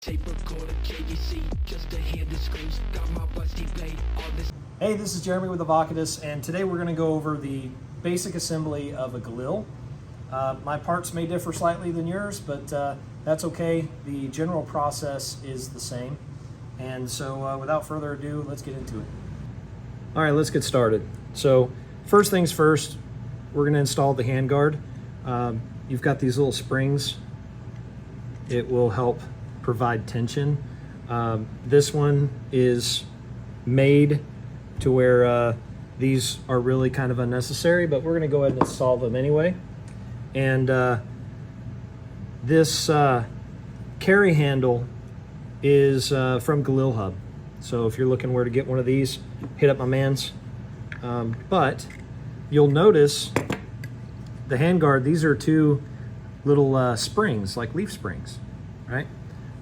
Hey, this is Jeremy with Avocatus, and today we're going to go over the basic assembly of a Galil. My parts may differ slightly than yours, but that's okay. The general process is the same. And so without further ado, let's get into it. All right, let's get started. So first things first, we're going to install the handguard. You've got these little springs. It will help provide tension. This one is made to where these are really kind of unnecessary, but we're going to go ahead and install them anyway. And this carry handle is from Galil Hub. So if you're looking where to get one of these, hit up my mans. But you'll notice the handguard, these are two little springs, like leaf springs, right?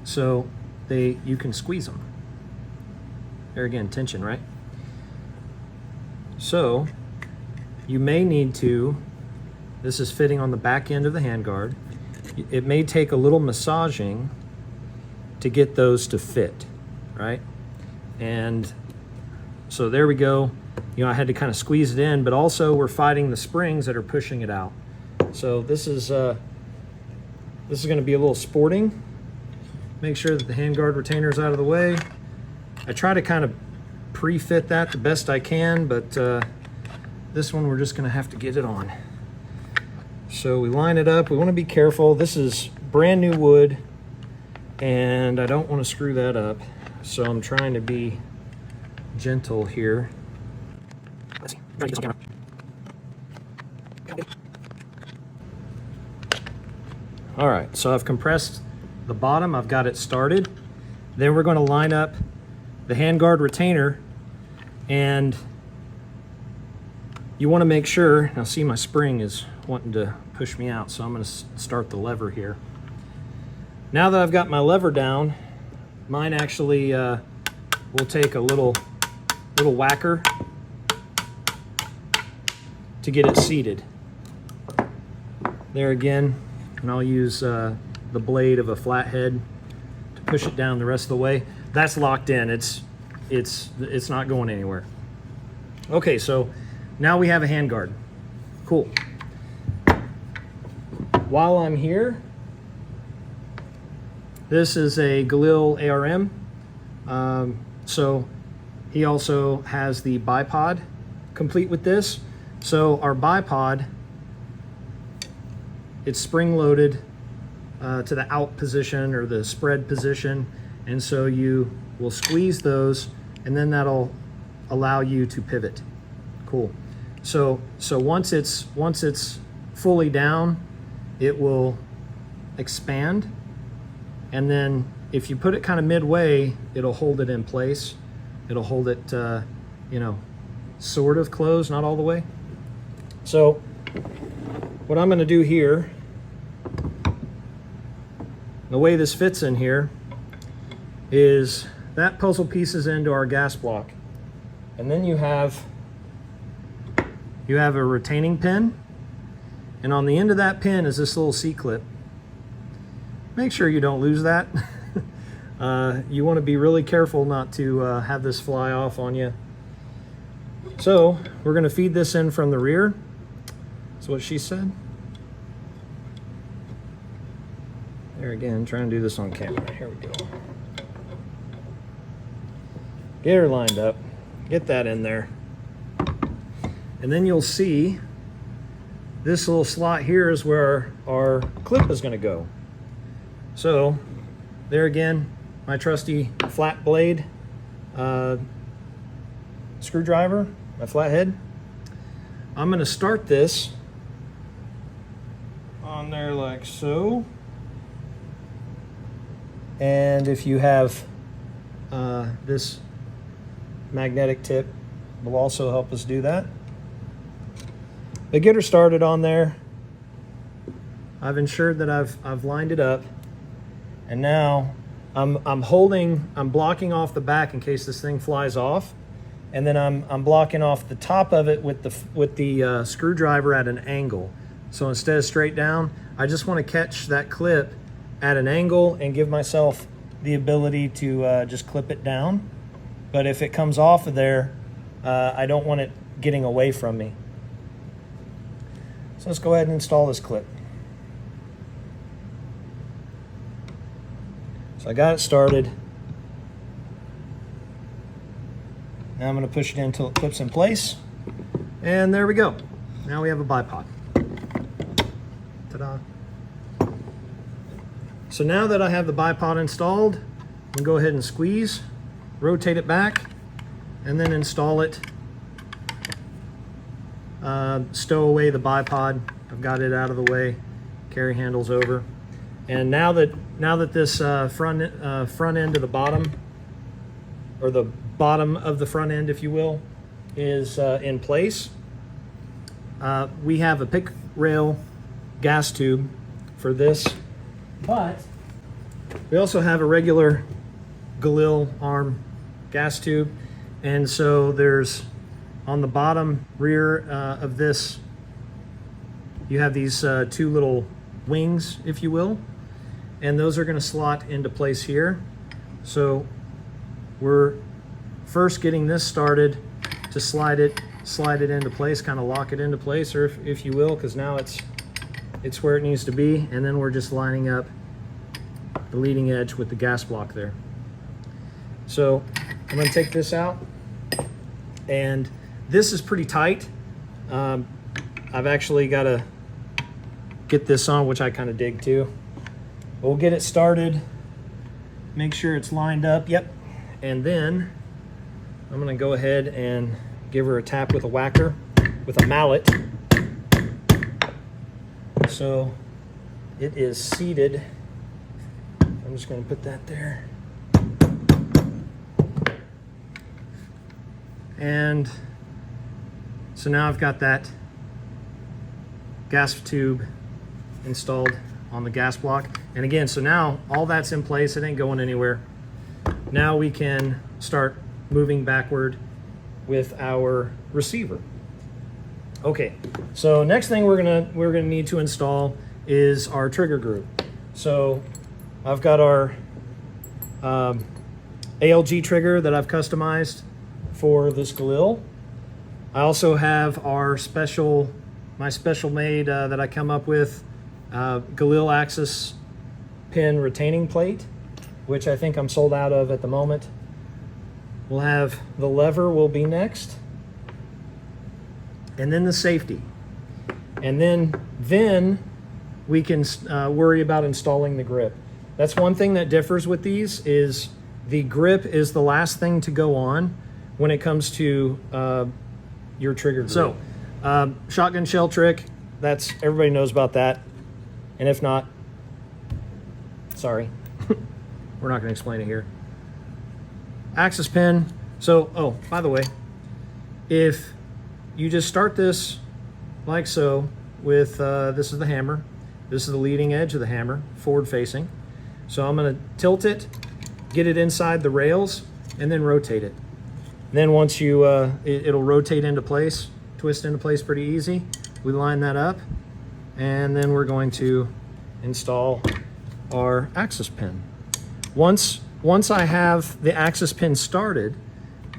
So you can squeeze them. There again, tension, right? So you may need to, this is fitting on the back end of the handguard. It may take a little massaging to get those to fit, right? And so there we go. You know, I had to kind of squeeze it in, but also we're fighting the springs that are pushing it out. So this is going to be a little sporting. Make sure that the handguard retainer is out of the way. I try to kind of pre-fit that the best I can, but this one we're just going to have to get it on. So we line it up. We want to be careful. This is brand new wood, and I don't want to screw that up. So I'm trying to be gentle here. Let's see. I'm trying to get this on camera. All right, so I've compressed the bottom. I've got it started. Then we're going to line up the handguard retainer, and you want to make sure, now see my spring is wanting to push me out, so I'm going to start the lever here. Now that I've got my lever down, mine actually will take a little whacker to get it seated. There again, and I'll use the blade of a flathead to push it down the rest of the way. That's locked in. It's not going anywhere. Okay, so now we have a handguard. Cool. While I'm here, this is a Galil ARM. So he also has the bipod complete with this. So our bipod, it's spring-loaded to the out position or the spread position, and so you will squeeze those, and then that'll allow you to pivot. Cool. So once it's fully down, it will expand, and then if you put it kind of midway, it'll hold it in place. It'll hold it, you know, sort of closed, not all the way. So what I'm going to do here, the way this fits in here, is that puzzle pieces into our gas block, and then you have a retaining pin, and on the end of that pin is this little C-clip. Make sure you don't lose that. You want to be really careful not to have this fly off on you. So we're going to feed this in from the rear. That's what she said. There again, trying to do this on camera. Here we go. Get her lined up. Get that in there. And then you'll see this little slot here is where our clip is going to go. So there again, my trusty flat blade screwdriver, my flathead. I'm going to start this on there like so. And if you have this magnetic tip, will also help us do that. But get her started on there. I've ensured that I've lined it up, and now I'm blocking off the back in case this thing flies off, and then I'm blocking off the top of it with the screwdriver at an angle. So instead of straight down, I just want to catch that clip at an angle and give myself the ability to just clip it down. But if it comes off of there, I don't want it getting away from me. So let's go ahead and install this clip. So I got it started. Now I'm going to push it in until it clips in place. And there we go. Now we have a bipod. Ta-da. So now that I have the bipod installed, I'm going to go ahead and squeeze, rotate it back, and then install it. Stow away the bipod. I've got it out of the way. Carry handles over. And now that this front end of the bottom, or the bottom of the front end, if you will, is in place, we have a pick rail gas tube for this, but we also have a regular Galil ARM gas tube, and so there's on the bottom rear of this, you have these two little wings, if you will, and those are going to slot into place here. So we're first getting this started to slide it into place, kind of lock it into place, or if you will, because now it's where it needs to be, and then we're just lining up the leading edge with the gas block there. So I'm going to take this out, and this is pretty tight. I've actually got to get this on, which I kind of dig too. We'll get it started, make sure it's lined up, yep, and then I'm going to go ahead and give her a tap with a whacker, with a mallet. So it is seated. I'm just going to put that there. And so now I've got that gas tube installed on the gas block. And again, so now all that's in place, it ain't going anywhere. Now we can start moving backward with our receiver. Okay, so next thing we're gonna need to install is our trigger group. So I've got our ALG trigger that I've customized for this Galil. I also have our my special made that I come up with Galil axis pin retaining plate, which I think I'm sold out of at the moment. We'll have the lever will be next, and then the safety, and then we can worry about installing the grip. That's one thing that differs with these, is the grip is the last thing to go on when it comes to your trigger grip. So shotgun shell trick, that's, everybody knows about that, and if not, sorry, we're not going to explain it here. Axis pin. So, oh, by the way, if you just start this like so with, this is the hammer, this is the leading edge of the hammer, forward facing. So I'm going to tilt it, get it inside the rails, and then rotate it. And then once you, it'll rotate into place, twist into place pretty easy. We line that up, and then we're going to install our axis pin. Once I have the axis pin started,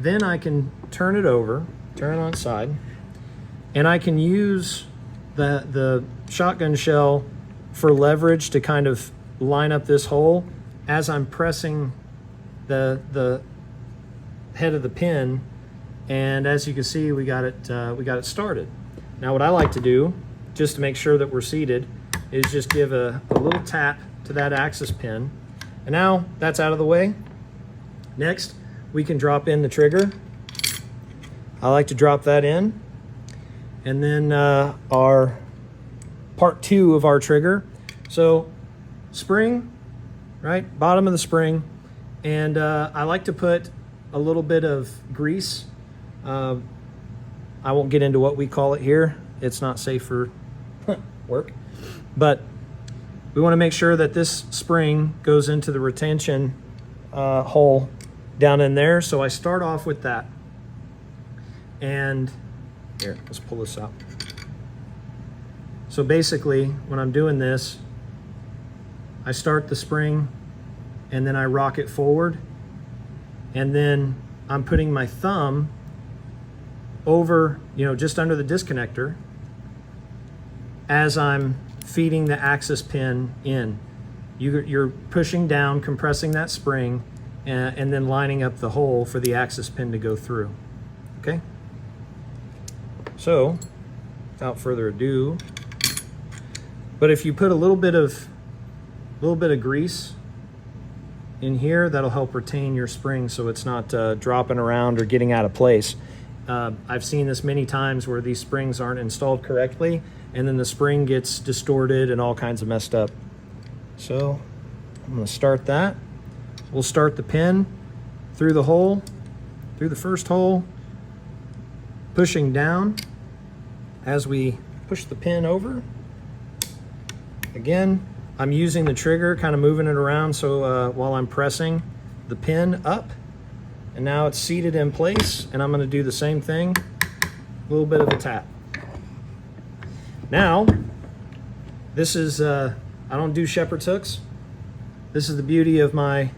then I can turn it over, turn it on its side, and I can use the shotgun shell for leverage to kind of line up this hole as I'm pressing the head of the pin. And as you can see, we got it started. Now what I like to do, just to make sure that we're seated, is just give a little tap to that axis pin. And now that's out of the way. Next, we can drop in the trigger. I like to drop that in. And then our part 2 of our trigger. So spring, right? Bottom of the spring. And I like to put a little bit of grease. I won't get into what we call it here. It's not safe for work. But we want to make sure that this spring goes into the retention hole down in there. So I start off with that. And here, let's pull this out. So basically, when I'm doing this, I start the spring and then I rock it forward, and then I'm putting my thumb over, just under the disconnector as I'm feeding the access pin in. You're pushing down, compressing that spring, and then lining up the hole for the access pin to go through. Okay? So, without further ado, but if you put a little bit of grease in here, that'll help retain your spring so it's not dropping around or getting out of place. I've seen this many times where these springs aren't installed correctly, and then the spring gets distorted and all kinds of messed up. So I'm going to start that. We'll start the pin through the hole, through the first hole, pushing down as we push the pin over. Again, I'm using the trigger, kind of moving it around so while I'm pressing the pin up, and now it's seated in place, and I'm going to do the same thing, a little bit of a tap. Now, this is, I don't do shepherd's hooks. This is the beauty of my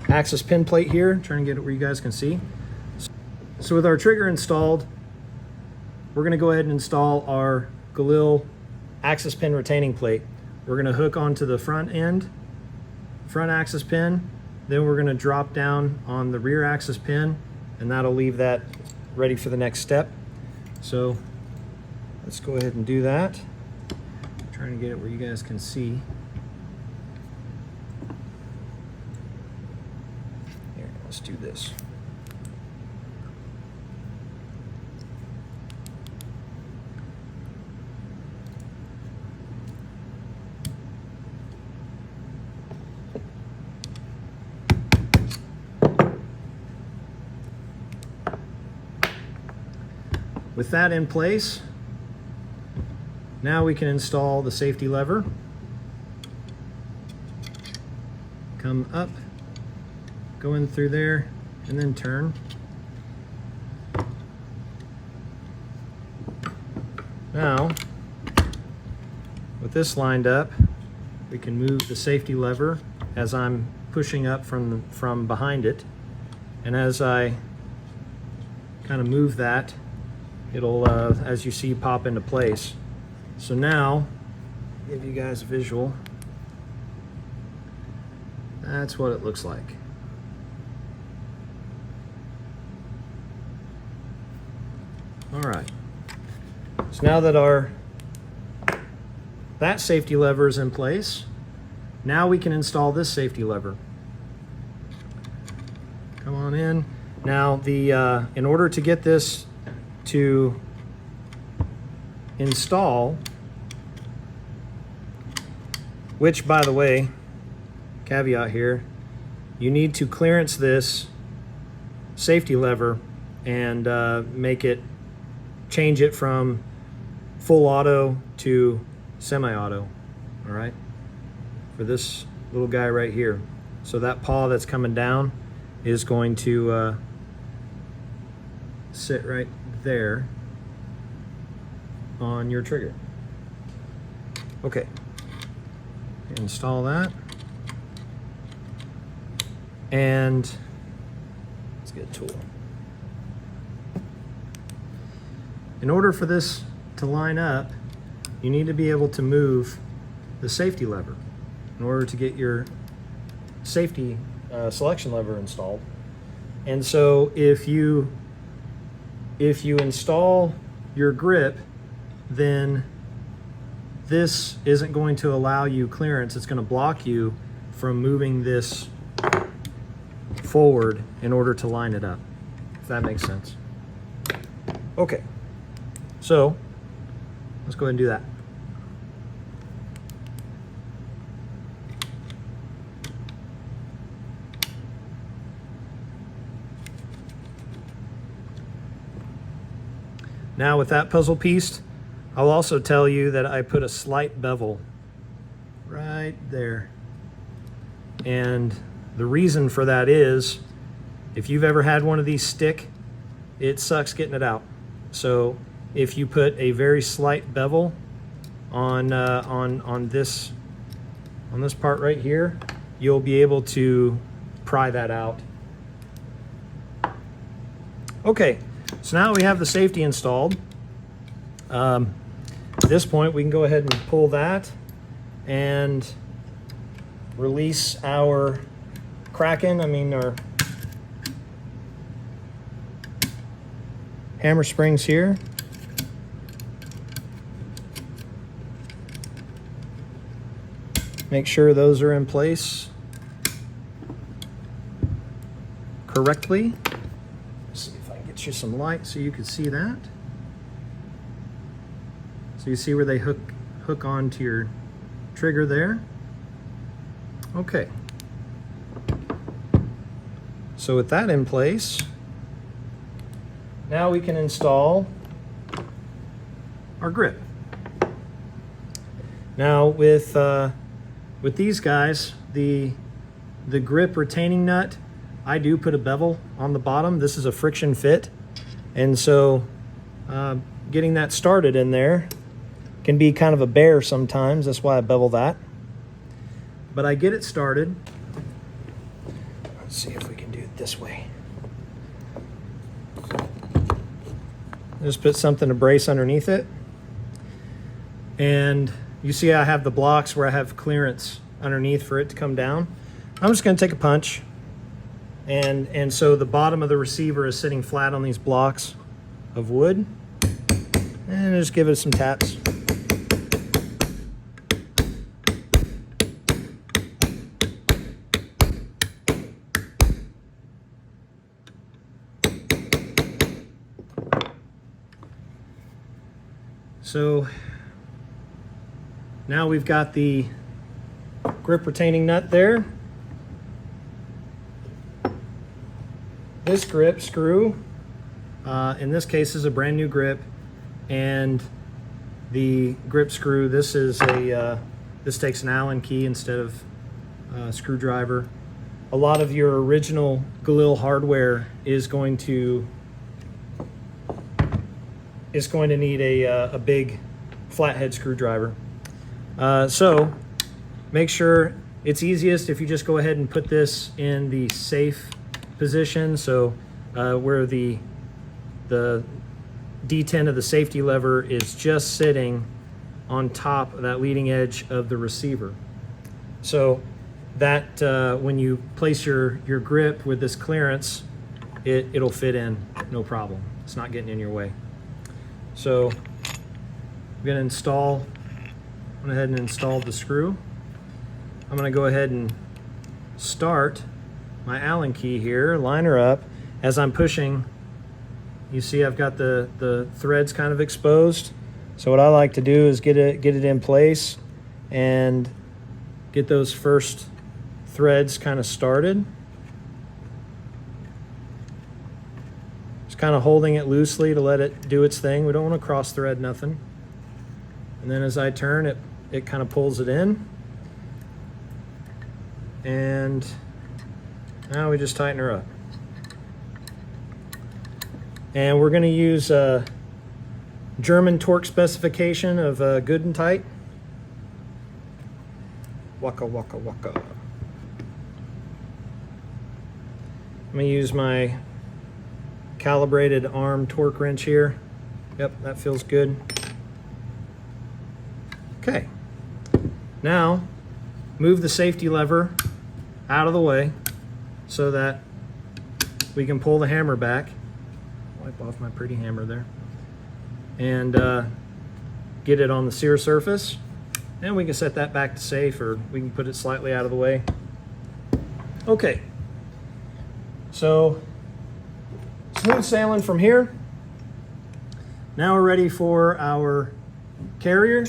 access pin plate here. I'm trying to get it where you guys can see. So with our trigger installed, we're going to go ahead and install our Galil access pin retaining plate. We're going to hook onto the front end, front access pin, then we're going to drop down on the rear access pin, and that'll leave that ready for the next step. So let's go ahead and do that. I'm trying to get it where you guys can see. Here, let's do this. With that in place, now we can install the safety lever. Come up, go in through there, and then turn. Now, with this lined up, we can move the safety lever as I'm pushing up from behind it. And as I kind of move that, it'll, as you see, pop into place. So now, give you guys a visual. That's what it looks like. All right. So now that that safety lever is in place, now we can install this safety lever. Come on in. Now, in order to get this to install, which, by the way, caveat here, you need to clearance this safety lever and change it from full auto to semi-auto, all right, for this little guy right here. So that paw that's coming down is going to sit right there on your trigger. Okay, install that, and let's get a tool. In order for this to line up, you need to be able to move the safety lever in order to get your safety selection lever installed. And so if you install your grip, then this isn't going to allow you clearance. It's going to block you from moving this forward in order to line it up, if that makes sense. Okay, so let's go ahead and do that. Now with that puzzle piece, I'll also tell you that I put a slight bevel right there. And the reason for that is, if you've ever had one of these stick, it sucks getting it out. So if you put a very slight bevel on this on this part right here, you'll be able to pry that out. Okay, so now we have the safety installed. At this point, we can go ahead and pull that and release our Kraken, our hammer springs here. Make sure those are in place correctly. Let's see if I can get you some light so you can see that. So you see where they hook onto your trigger there. Okay. So with that in place, now we can install our grip. Now with these guys, the grip retaining nut, I do put a bevel on the bottom. This is a friction fit, and so getting that started in there can be kind of a bear sometimes. That's why I bevel that. But I get it started. Let's see if we can do it this way. Just put something to brace underneath it. And you see I have the blocks where I have clearance underneath for it to come down. I'm just going to take a punch. And so the bottom of the receiver is sitting flat on these blocks of wood. And just give it some taps. So now we've got the grip retaining nut there. This grip screw, in this case, is a brand new grip, and the grip screw, this takes an Allen key instead of a screwdriver. A lot of your original Galil hardware is going to need a big flathead screwdriver. So make sure it's easiest if you just go ahead and put this in the safe position. So where the D10 of the safety lever is just sitting on top of that leading edge of the receiver. So that when you place your grip with this clearance, it'll fit in, no problem. It's not getting in your way. So I'm going to went ahead and installed the screw. I'm going to go ahead and start my Allen key here, line her up. As I'm pushing, you see I've got the threads kind of exposed. So what I like to do is get it in place and get those first threads kind of started. Kind of holding it loosely to let it do its thing. We don't want to cross thread nothing. And then as I turn it, it kind of pulls it in. And now we just tighten her up. And we're going to use a German torque specification of good and tight. Waka waka waka. I'm going to use my calibrated arm torque wrench here. Yep, that feels good. Okay, now move the safety lever out of the way so that we can pull the hammer back. Wipe off my pretty hammer there. And get it on the sear surface. And we can set that back to safe, or we can put it slightly out of the way. Okay, so smooth sailing from here. Now we're ready for our carrier.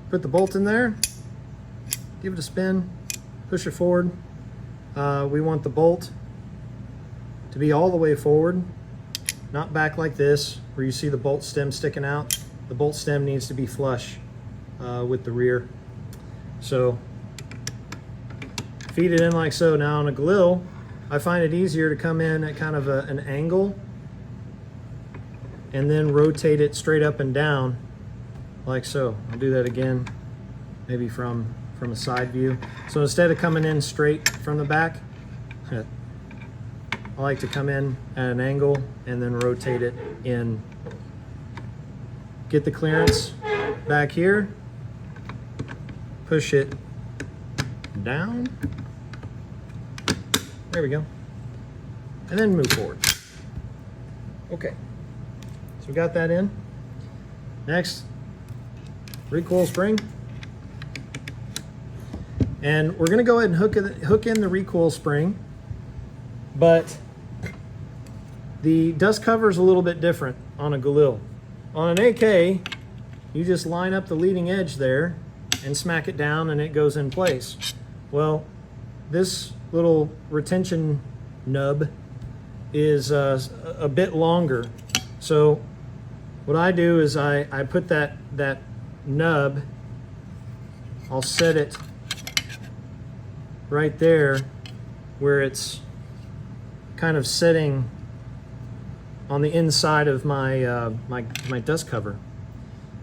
Put the bolt in there, give it a spin, push it forward. We want the bolt to be all the way forward, not back like this, where you see the bolt stem sticking out. The bolt stem needs to be flush with the rear. So feed it in like so. Now on a Galil, I find it easier to come in at kind of an angle and then rotate it straight up and down like so. I'll do that again. maybe from a side view. So instead of coming in straight from the back, I like to come in at an angle and then rotate it in. Get the clearance back here, push it down. There we go. And then move forward. Okay, so we got that in. Next, recoil spring. And we're gonna go ahead and hook in the recoil spring, but the dust cover is a little bit different on a Galil. On an AK, you just line up the leading edge there and smack it down and it goes in place. Well, this little retention nub is a bit longer. So what I do is I put that nub, I'll set it right there where it's kind of sitting on the inside of my my dust cover.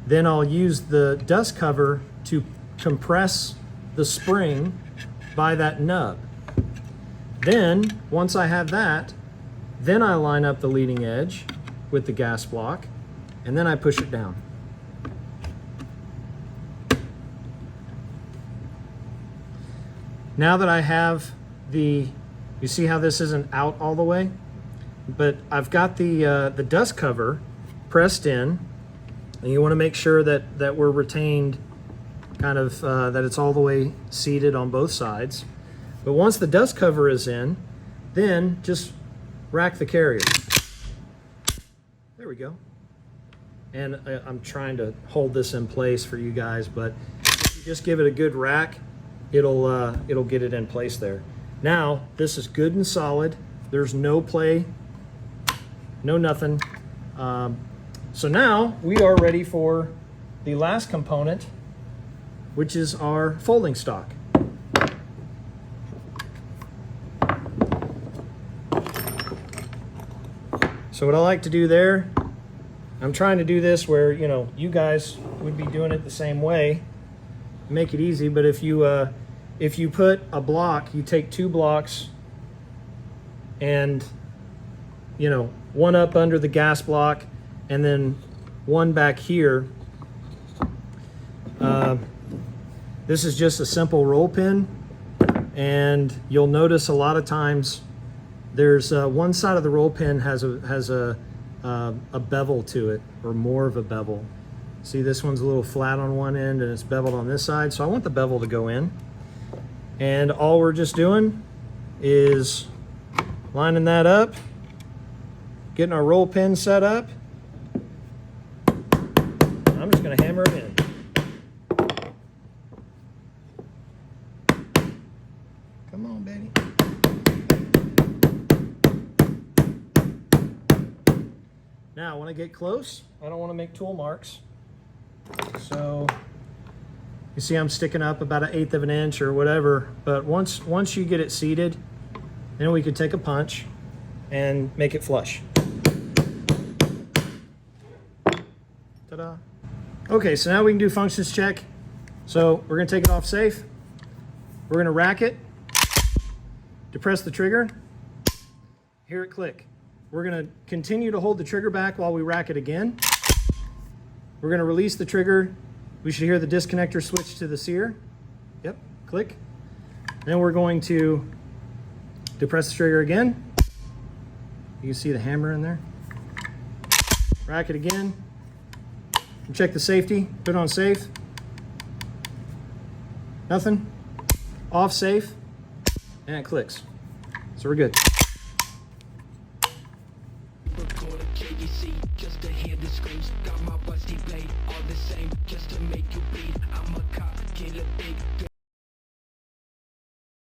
Then I'll use the dust cover to compress the spring by that nub. Then, once I have that, then I line up the leading edge with the gas block, and then I push it down. Now that I have you see how this isn't out all the way? But I've got the dust cover pressed in, and you want to make sure that we're retained, kind of that it's all the way seated on both sides. But once the dust cover is in, then just rack the carrier. There we go. And I'm trying to hold this in place for you guys, but if you just give it a good rack, it'll get it in place there. Now this is good and solid. There's no play, no nothing. So now we are ready for the last component, which is our folding stock. So what I like to do there, I'm trying to do this where, you know, you guys would be doing it the same way, make it easy. But if you put a block, you take 2 blocks and, you know, one up under the gas block and then one back here. This is just a simple roll pin, and you'll notice a lot of times there's one side of the roll pin has a bevel to it, or more of a bevel. See, this one's a little flat on one end and it's beveled on this side, so I want the bevel to go in. And all we're just doing is lining that up, getting our roll pin set up. I'm just gonna hammer it in. Come on, Betty. Now, when I get close, I don't want to make tool marks. So you see I'm sticking up about 1/8 of an inch or whatever, but once you get it seated, then we can take a punch and make it flush. Ta-da. Okay, so now we can do functions check. So we're gonna take it off safe. We're gonna rack it, depress the trigger, hear it click. We're gonna continue to hold the trigger back while we rack it again. We're gonna release the trigger. We should hear the disconnector switch to the sear. Yep, click. Then we're going to depress the trigger again. You can see the hammer in there. Rack it again. Check the safety, put it on safe. Nothing. Off safe, and it clicks. So we're good. Just to hear the screams, got my rusty blade all the same, just to make you bleed. I'm a cop, kill a big